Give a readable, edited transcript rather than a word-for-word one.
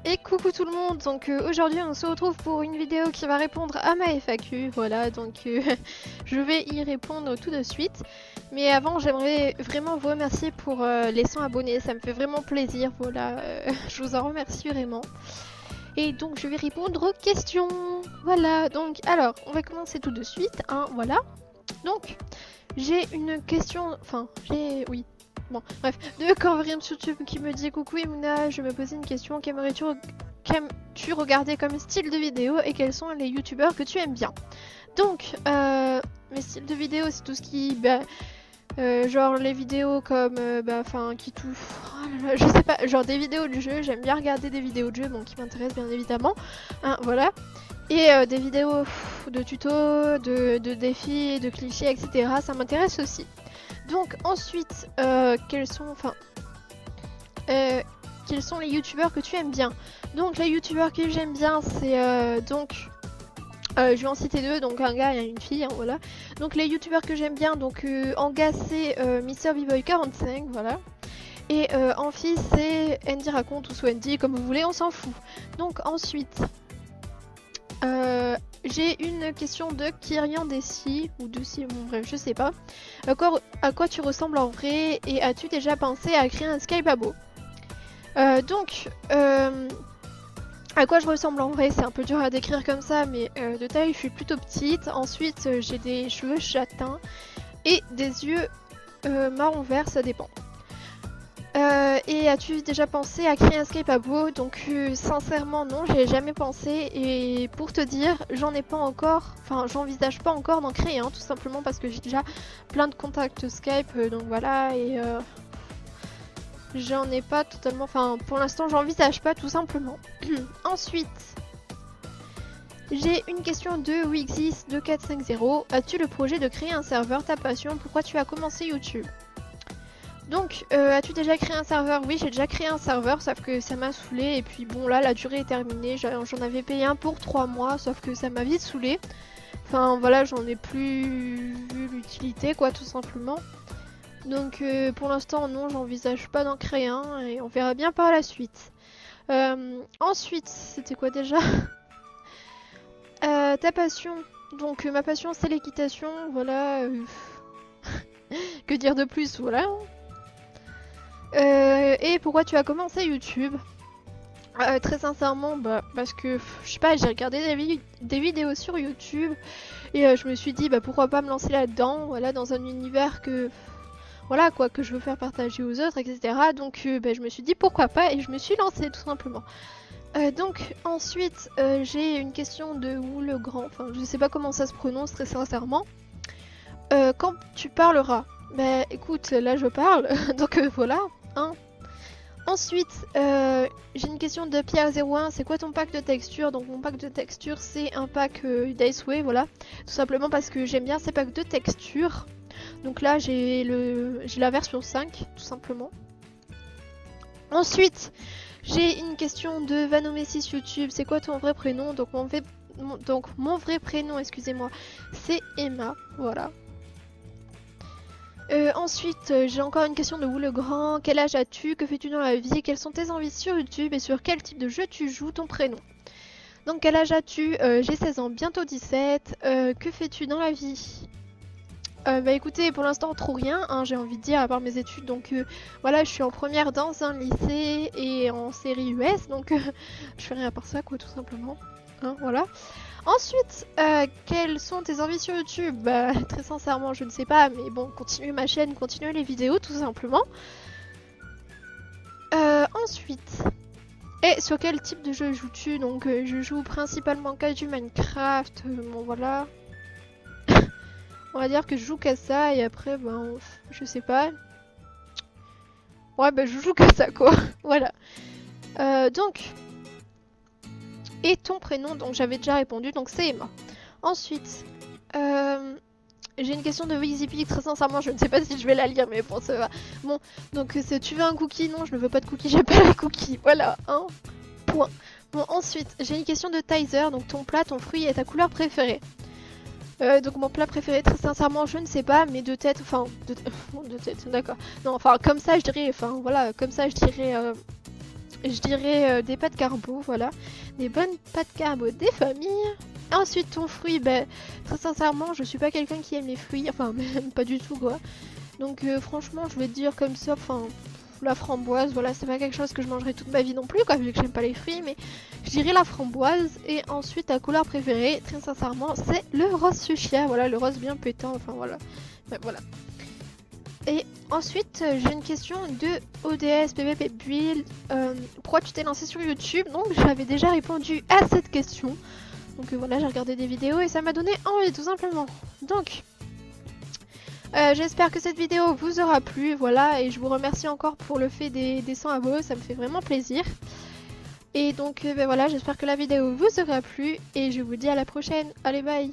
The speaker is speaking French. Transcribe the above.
Et coucou tout le monde, donc aujourd'hui on se retrouve pour une vidéo qui va répondre à ma FAQ, voilà, donc je vais y répondre tout de suite. Mais avant j'aimerais vraiment vous remercier pour les 100 abonnés, ça me fait vraiment plaisir, voilà, je vous en remercie vraiment. Et donc je vais répondre aux questions, voilà, donc alors on va commencer tout de suite, hein, voilà. Donc j'ai une question, oui. Bon, bref, de Corvrim sur YouTube qui me dit coucou Emouna, je me posais une question, qu'aimes-tu regarder comme style de vidéo et quels sont les youtubeurs que tu aimes bien? Donc, mes styles de vidéo, c'est tout ce qui, genre les vidéos comme, qui touchent, oh là là, je sais pas, genre des vidéos de jeu, j'aime bien regarder des vidéos de jeu, bon, qui m'intéressent bien évidemment, hein, voilà. Et des vidéos de tutos, de défis, de clichés, etc. Ça m'intéresse aussi. Donc ensuite, quels sont les youtubeurs que tu aimes bien? Donc les youtubeurs que j'aime bien, c'est je vais en citer deux, donc un gars et une fille, hein, voilà. Donc les youtubeurs que j'aime bien, donc en gars c'est MrBboy45, voilà. Et en fille c'est Andy Raconte ou Swendy, comme vous voulez, on s'en fout. Donc ensuite, j'ai une question de Kyrian Desi, ou Desi, bon bref, je sais pas. À quoi tu ressembles en vrai et as-tu déjà pensé à créer un Skybabo? Donc, à quoi je ressemble en vrai, c'est un peu dur à décrire comme ça, mais de taille je suis plutôt petite. Ensuite, j'ai des cheveux châtains et des yeux marron vert, ça dépend. Et as-tu déjà pensé à créer un Skybabo? Donc sincèrement non, j'ai jamais pensé, et pour te dire, j'envisage pas encore d'en créer un, tout simplement parce que j'ai déjà plein de contacts Skype, donc voilà, et j'en ai pas totalement, pour l'instant j'envisage pas, tout simplement. Ensuite, j'ai une question de Wixis 2450. As-tu le projet de créer un serveur, ta passion, pourquoi tu as commencé YouTube? Donc, as-tu déjà créé un serveur? Oui, j'ai déjà créé un serveur, sauf que ça m'a saoulé. Et puis bon, là, la durée est terminée. J'en avais payé un pour 3 mois, sauf que ça m'a vite saoulé. Enfin, voilà, j'en ai plus vu l'utilité, quoi, tout simplement. Donc, pour l'instant, non, j'envisage pas d'en créer un. Et on verra bien par la suite. Ensuite, c'était quoi déjà? Ta passion. Donc, ma passion, c'est l'équitation. Voilà. Que dire de plus? Voilà. Et pourquoi tu as commencé YouTube? Très sincèrement, parce que je sais pas, j'ai regardé des vidéos sur YouTube et je me suis dit pourquoi pas me lancer là-dedans, voilà, dans un univers que voilà quoi, que je veux faire partager aux autres, etc. Donc je me suis dit pourquoi pas, et je me suis lancée tout simplement. Donc ensuite j'ai une question de Wu le Grand, enfin je sais pas comment ça se prononce très sincèrement. Quand tu parleras? Écoute, là je parle, donc voilà, hein. Ensuite, j'ai une question de Pierre01, c'est quoi ton pack de texture? Donc mon pack de texture, c'est un pack d'Iceway, voilà. Tout simplement parce que j'aime bien ces packs de texture. Donc là, j'ai la version 5, tout simplement. Ensuite, j'ai une question de Vanomé6 YouTube, c'est quoi ton vrai prénom? Donc mon vrai prénom, excusez-moi, c'est Emma, voilà. Ensuite, j'ai encore une question de Wu le Grand. Quel âge as-tu? Que fais-tu dans la vie? Quelles sont tes envies sur YouTube? Et sur quel type de jeu tu joues? Ton prénom. Donc, quel âge as-tu? J'ai 16 ans, bientôt 17. Que fais-tu dans la vie? Écoutez, pour l'instant, trop rien, hein, j'ai envie de dire, à part mes études. Donc, voilà, je suis en première dans un lycée et en série US. Donc, je fais rien à part ça, quoi, tout simplement. Hein, voilà. Ensuite, quelles sont tes envies sur YouTube? Très sincèrement, je ne sais pas, mais bon, continuez ma chaîne, continuez les vidéos, tout simplement. Ensuite, et sur quel type de jeu joues-tu? Donc, je joue principalement qu'à du Minecraft, bon voilà. On va dire que je joue qu'à ça, et après, je sais pas. Ouais, je joue qu'à ça, quoi. Voilà. Donc... Et ton prénom, donc j'avais déjà répondu, donc c'est Emma. Ensuite, j'ai une question de Wizipi, très sincèrement, je ne sais pas si je vais la lire, mais bon, ça va. Bon, donc tu veux un cookie? Non, je ne veux pas de cookie, j'ai pas les cookies. Voilà, hein. Point. Bon, ensuite, j'ai une question de Tizer, donc ton plat, ton fruit et ta couleur préférée. Donc mon plat préféré, très sincèrement, je ne sais pas, mais de tête, de tête, d'accord. Non, comme ça, je dirais, voilà, comme ça, je dirais je dirais des pâtes carbo, voilà. Des bonnes pâtes carbo des familles. Ensuite, ton fruit, ben, très sincèrement, je suis pas quelqu'un qui aime les fruits, enfin, même pas du tout, quoi. Donc, franchement, je vais te dire comme ça, enfin, la framboise, voilà, c'est pas quelque chose que je mangerai toute ma vie non plus, quoi, vu que j'aime pas les fruits, mais je dirais la framboise. Et ensuite, ta couleur préférée, très sincèrement, c'est le rose fuchsia, voilà, le rose bien pétant, enfin, voilà. Ben, voilà. Et ensuite, j'ai une question de ODS PVP Build. Pourquoi tu t'es lancé sur YouTube? Donc, j'avais déjà répondu à cette question. Donc voilà, j'ai regardé des vidéos et ça m'a donné envie, tout simplement. Donc, j'espère que cette vidéo vous aura plu, voilà. Et je vous remercie encore pour le fait des 100 abos, ça me fait vraiment plaisir. Et donc, ben voilà, j'espère que la vidéo vous aura plu. Et je vous dis à la prochaine. Allez, bye!